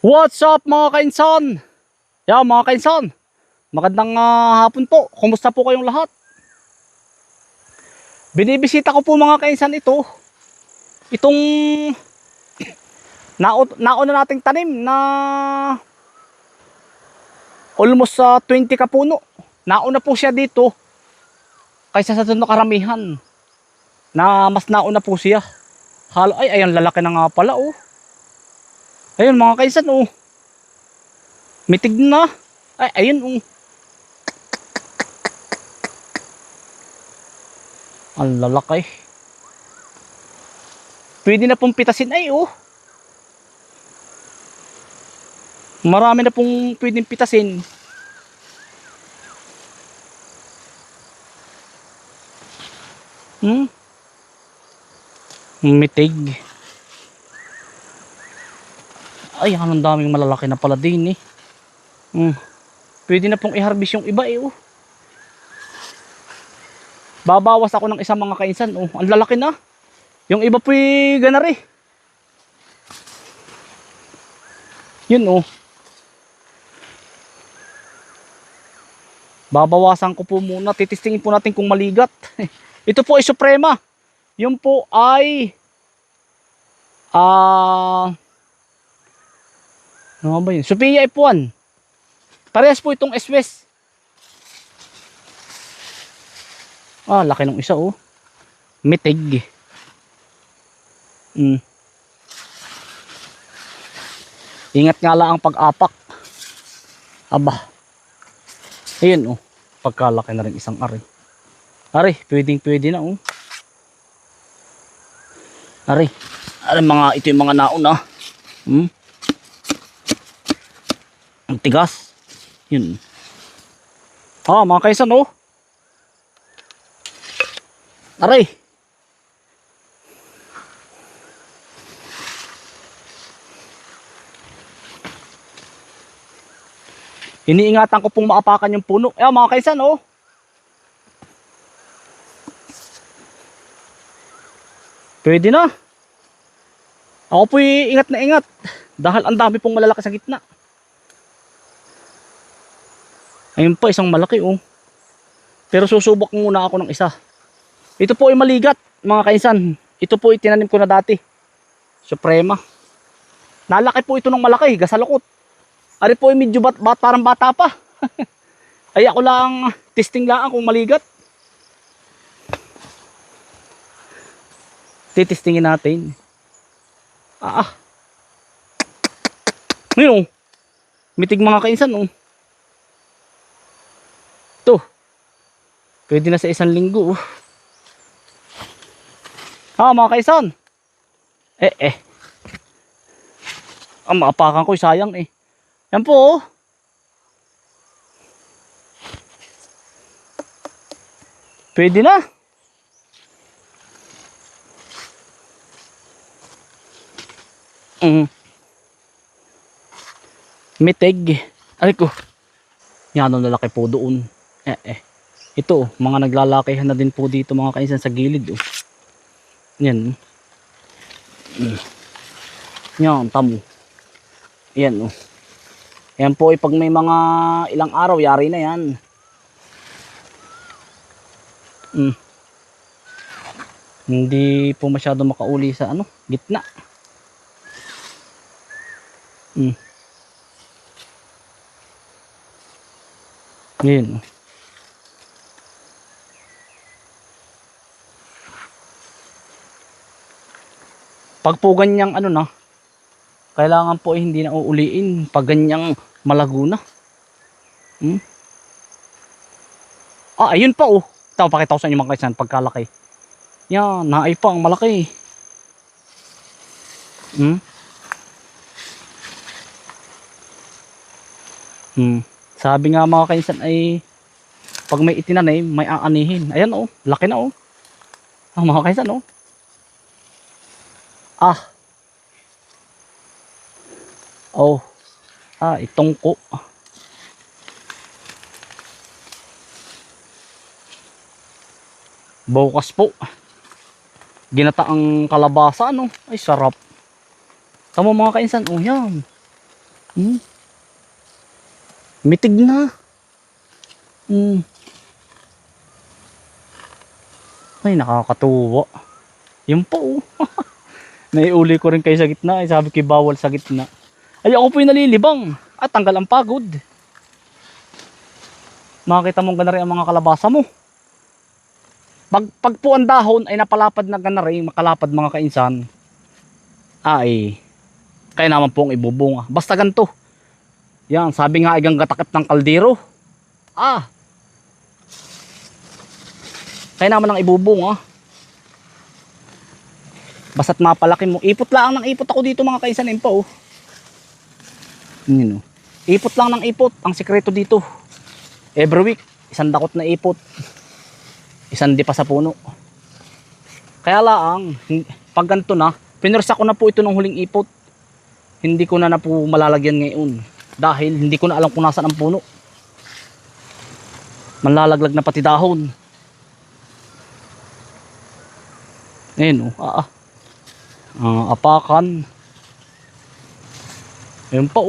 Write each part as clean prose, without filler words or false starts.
What's up mga kainsan? Mga kainsan, magandang hapon po. Kumusta po kayong lahat? Binibisita ko po mga kainsan itong nauna nating tanim na almost 20 kapuno. Nauna po siya dito kaysa sa sunod na karamihan. Mas nauna po siya. Ayan, lalaki na nga pala oh. Ayun mga kainsan oh. Mitig na. Ayun oh. Ang lalaki. Pwede na pong pitasin oh. Marami na pong pwedeng pitasin. Mitig. Ay, anong daming malalaki na pala din Pwede na pong i-harvest yung iba oh. Babawas ako ng isang mga kainsan oh. Ang lalaki na. Yung iba po ganari. Yun oh. Babawasan ko po muna. Titistingin po natin kung maligat. Ito po ay Suprema. Yung po ay ano ba yun? Sophia F1. Parehas po itong S-West. Laki ng isa oh. Mitig. Ingat nga lang ang pag-apak. Aba. Ayun oh. Pagkalaki na rin isang ari. Ari, pwede na oh. Ari ito yung mga nauna. Ang tigas. Yun. Mga kaisan oh. Aray. Iniingatan ko pong maapakan yung puno. Mga kaisan oh. Pwede na. Ako po ingat na ingat. Dahil ang dami pong malalaki sa gitna. Ayun pa, isang malaki oh. Pero susubok muna ako ng isa. Ito po ay maligat mga kainsan. Ito po ay tinanim ko na dati. Suprema. Nalaki po ito ng malaki. Gasalukot. Ari po ay medyo parang bata pa. Ay ako lang testing lang kung maligat. Titestingin natin. Ngayon oh. Mitig mga kainsan oh. Ito. Pwede na sa isang linggo oh. Mga kaisan. Maapakan ko sayang eh. Yan po oh. Pwede na. Mitig. Aray ko. Yan ang lalaki po doon. Ito oh. Mga naglalakihan na din po dito mga kainsan sa gilid oh. Yan. Yan, tamo. Yan oh. Yan po pag may mga ilang araw, yari na yan. Hindi po masyado makauli sa gitna. Yan. Pag po ganyang kailangan po hindi na uuliin pag ganyang malago na. Ayun pa oh. Ito, pakita ko sa inyo mga kaisan pagkalaki. Yan, naay pa ang malaki. Sabi nga mga kaisan ay pag may itinanim, may aanihin. Ayan oh, laki na oh. Mga kaisan oh. Itong ko. Bukas po. Ginataang kalabasa Ay sarap. Tama mga kainsan. Yan. Hmm? Mitig na. Hmm. Ay, nakakatuwa. Yun po. Naiuli ko rin kayo sa gitna. Sabi ko bawal sa gitna. Ay, ako po yung nalilibang. At tanggal ang pagod. Makita mong gana rin ang mga kalabasa mo. Pag po ang dahon ay napalapad na gana rin, makalapad mga kainsan, ay kaya naman pong ibubunga. Basta ganito. Yan, sabi nga igang gatakip ng kaldero. Ah, kaya naman ang ibubunga. Basta't mapalaki mo. Ipot lang ng ipot ako dito mga kainsan po. Yun, oh. Ipot lang ng ipot. Ang sikreto dito. Every week, isang dakot na ipot. Isang di pa sa puno. Kaya lang, pag ganito na, pinursa ko na po ito ng huling ipot. Hindi ko na po malalagyan ngayon. Dahil hindi ko na alam kung nasaan ang puno. Manlalaglag na pati dahon. Ayun, apakan. Ayun pa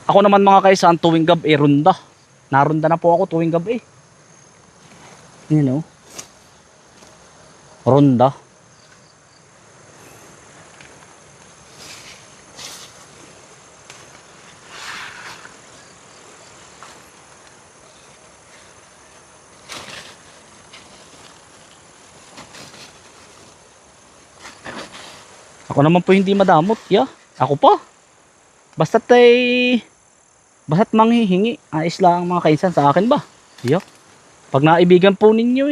Ako naman mga kaisan, tuwing gabi, runda. Narunda na po ako tuwing gabi. Runda. Ako naman po hindi madamot, Ako pa. Basta't manghihingi. Ayos lang mga kainsan sa akin ba? Pag naibigan po ninyo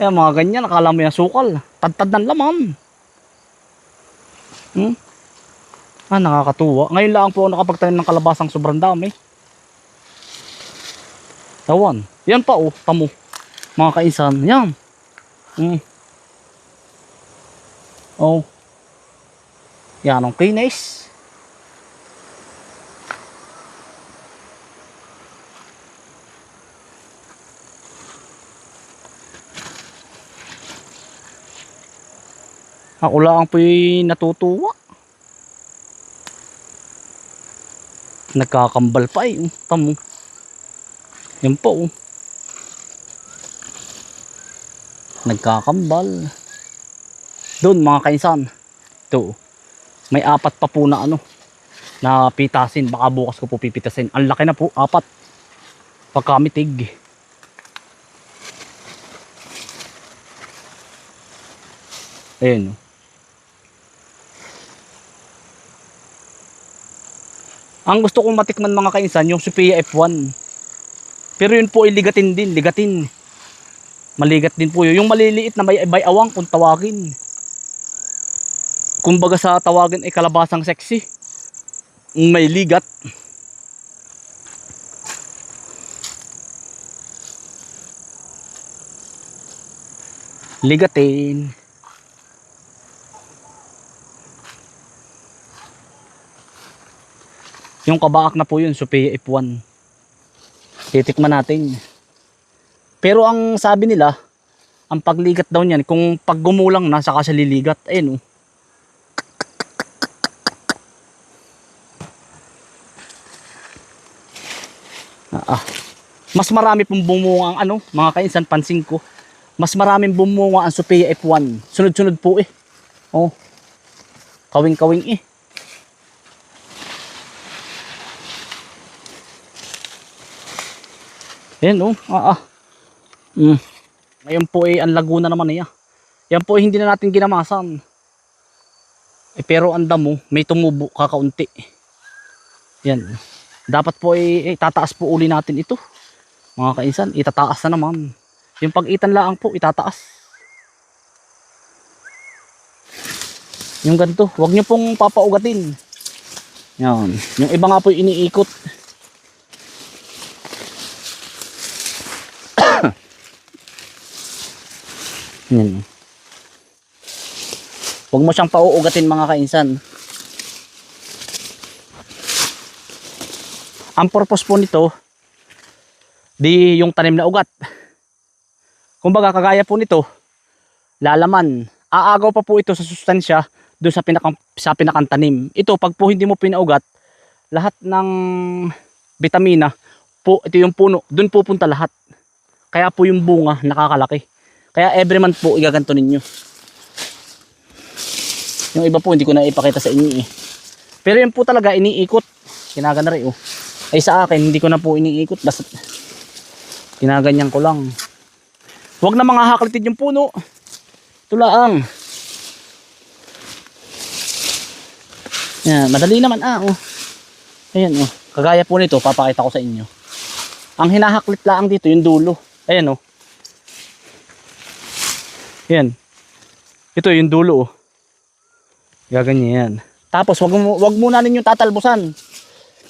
mga ganyan, akala mo yung sukal. Tad-tad ng laman. Nakakatuwa. Ngayon lang po ako nakapagtanim ng kalabasang sobrang dami. Tawan. Yan pa tamo. Mga kainsan, yan. Yan ang kinis. Ako lang po'y natutuwa. Nagkakambal pa tamo. Yan po nagkakambal. Doon mga kainsan, ito may 4 pa po na na pitasin. Baka bukas ko po pipitasin. Ang laki na po, 4 pagkamitig. Ayun Ang gusto kong matikman mga kainsan, yung Sophia F1. Pero yun po ay ligatin din, ligatin. Maligat din po yun. Yung maliliit na may awang kung tawagin. Kumbaga sa tawagin ay kalabasang sexy. May ligat. Ligatin. Yung kabaak na po yun, Sophia F1. Titikman natin. Pero ang sabi nila, ang pagligat daw niyan, kung pag gumulang na, saka siya liligat. Ayun Mas marami pong bumunga ang mga kainsan, pansin ko. Mas maraming bumunga ang Sophia F1. Sunod-sunod po Kawing-kawing Ayan Ngayon po ang Laguna naman Yan po hindi na natin ginamasan. Pero ang damo, may tumubo kakaunti. Yan. Dapat po tataas po uli natin ito. Mga kainsan, itataas na naman. Yung pag-itan laang po, itataas. Yung ganito, huwag nyo pong papaugatin. Yan. Yung iba nga po iniikot. Yan. Huwag mo siyang pauugatin mga kainsan. Ang purpose po nito, di yung tanim na ugat. Kumbaga kagaya po nito, lalaman. Aagaw pa po ito sa sustansya doon sa pinakang tanim. Ito pag po hindi mo pinaugat, lahat ng bitamina po, ito yung puno, doon pupunta lahat. Kaya po yung bunga nakakalaki. Kaya every month po igaganto ninyo. Yung iba po hindi ko na ipakita sa inyo eh. Pero yun po talaga iniikot. Kinagana rin oh. Ay sa akin hindi ko na po iniikot, basta ginaganyan ko lang. Huwag na mga haklitin yung puno. Tulaang. Yan, madali naman oh. Ayan oh. Kagaya po nito, papakita ko sa inyo. Ang hinahaklit lang dito yung dulo. Ayan oh. Yan. Ito yung dulo oh. Gaganyan yan. Tapos wag muna ninyong tatalbusan.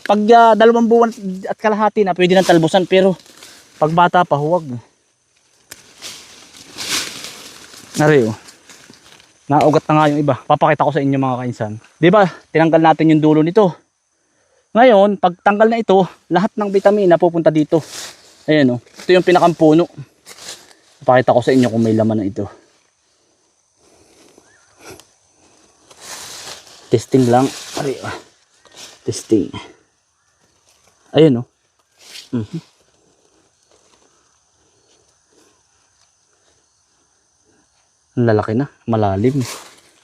Pag 2 buwan at kalahati na pwede nang talbusan, pero pag bata pa huwag. Nari oh. Naugat na nga yung iba. Papakita ko sa inyo mga kainsan. 'Di ba? Tinanggal natin yung dulo nito. Ngayon, pag tanggal na ito, lahat ng vitamina pupunta dito. Ayan oh. Ito yung pinakampuno. Papakita ko sa inyo kung may laman na ito. Testing lang. Ari, testing. Ayun oh. Ang lalaki na, malalim.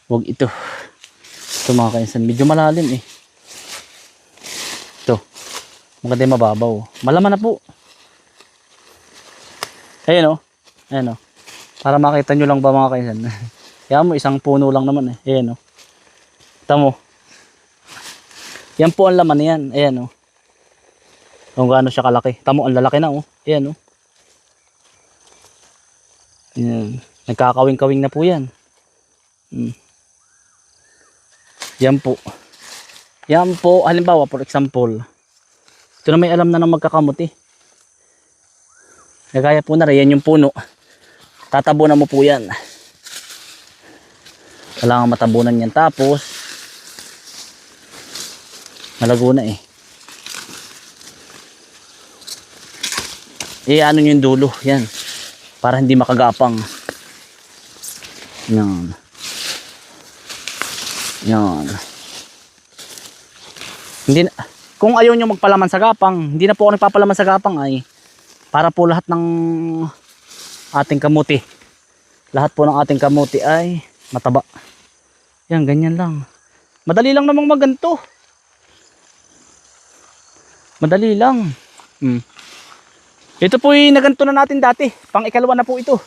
Huwag ito. Ito mga kainsan, medyo malalim eh. Ito. Maganda yung mababaw. Malaman na po. Ayun oh. Ayun oh. Para makita nyo lang ba mga kainsan. Kaya mo, isang puno lang naman eh. Ayun oh. Tamo. Yan po ang laman niyan. Ayan oh. Kung gaano siya kalaki. Tamo, ang lalaki na oh. Ayan oh. Ayan. Nagkakawing-kawing na po yan. Yan po. Yan po. Halimbawa, for example. Ito na may alam na ng magkakamuti. Kagaya po na rin. Yan yung puno. Tatabunan mo po yan. Kailangan matabunan yan. Tapos, malago na eh. Ano nyo yung dulo. Yan. Para hindi makagapang. Yan. Yan. Hindi na, kung ayaw nyo magpalaman sa gapang, hindi na po ako nagpapalaman sa gapang ay para po lahat ng ating kamuti. Lahat po ng ating kamuti ay mataba. Yan, ganyan lang. Madali lang namang maganto. Madali lang. Ito po yung naganto na natin dati. Pang ikalawa na po ito.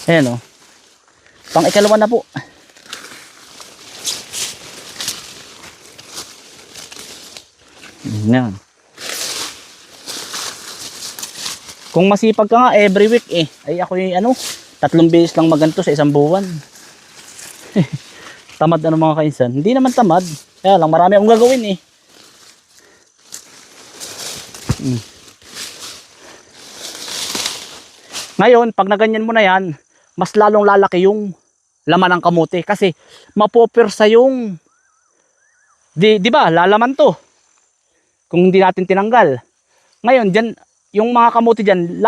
Ayan o. Pang ikalawa na po. Yan. Kung masipag ka nga every week eh. Ay ako yung 3 beses lang maganto sa isang buwan. Tamad na mga kainsan. Hindi naman tamad. Kaya lang marami akong gagawin eh. Ngayon, pag naganyan mo na yan, mas lalong lalaki yung laman ng kamote. Kasi mapopirsa yung, di ba, lalaman to. Kung hindi natin tinanggal. Ngayon, dyan, yung mga kamote dyan,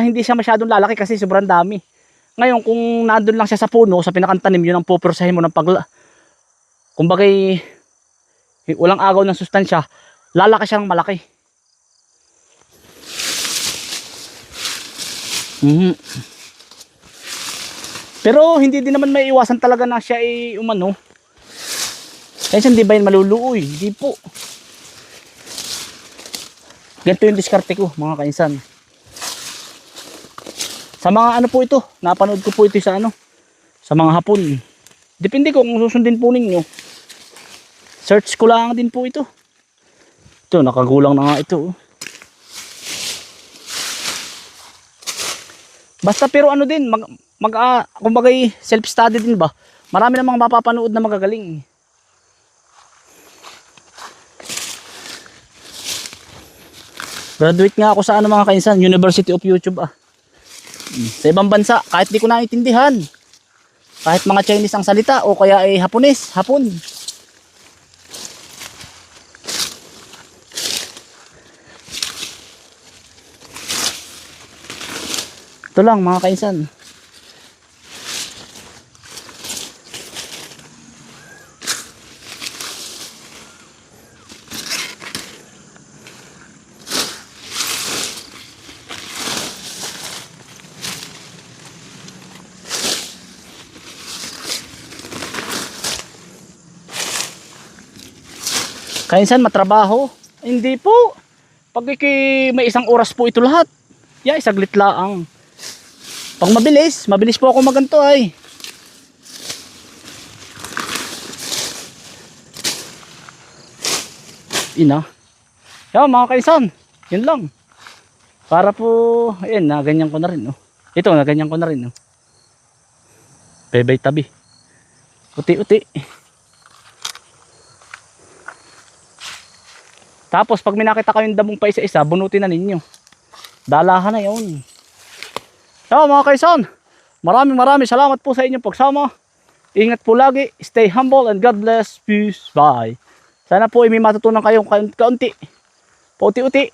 hindi siya masyadong lalaki kasi sobrang dami. Ngayon, kung nandun lang siya sa puno, sa pinakantanim, yun ang pupirsahin mo ng kumbagay, walang agaw ng sustansya, lalaki siyang malaki. Pero hindi din naman may iwasan talaga na siya ay umano. Kaya hindi ba yun maluluoy? Hindi po. Ganito yung diskarte ko mga kainsan. Sa mga ano po ito, napanood ko po ito sa sa mga hapon. Depende ko kung susundin po ninyo. Search ko lang din po ito. Ito, nakagulang na nga ito. Basta pero din, kumbagay self-study din ba? Marami namang mapapanood na magagaling. Graduate nga ako sa mga kainsan, University of YouTube Sa ibang bansa, kahit di ko naiintindihan. Kahit mga Chinese ang salita o kaya ay Hapones, Hapon. Ito lang mga kainsan. Kainsan, matrabaho? Hindi po. Pag may isang oras po ito lahat. Yeah, isaglit laang. Pag mabilis po ako maganto ay. Ina. Yeah, mga kainsan, yun lang. Para po, ayun, na ganyan ko na rin, oh. Ito, na ganyan ko na rin, oh. Bebay tabi. Uti-uti. Tapos pag may nakita kayong damong pa isa-isa, bunutin na ninyo. Dalahan na yun. So mga kaisan, maraming salamat po sa inyong pagsama. Ingat po lagi, stay humble and God bless. Peace, bye. Sana po ay may matutunan kayong kaunti. Pauti-uti.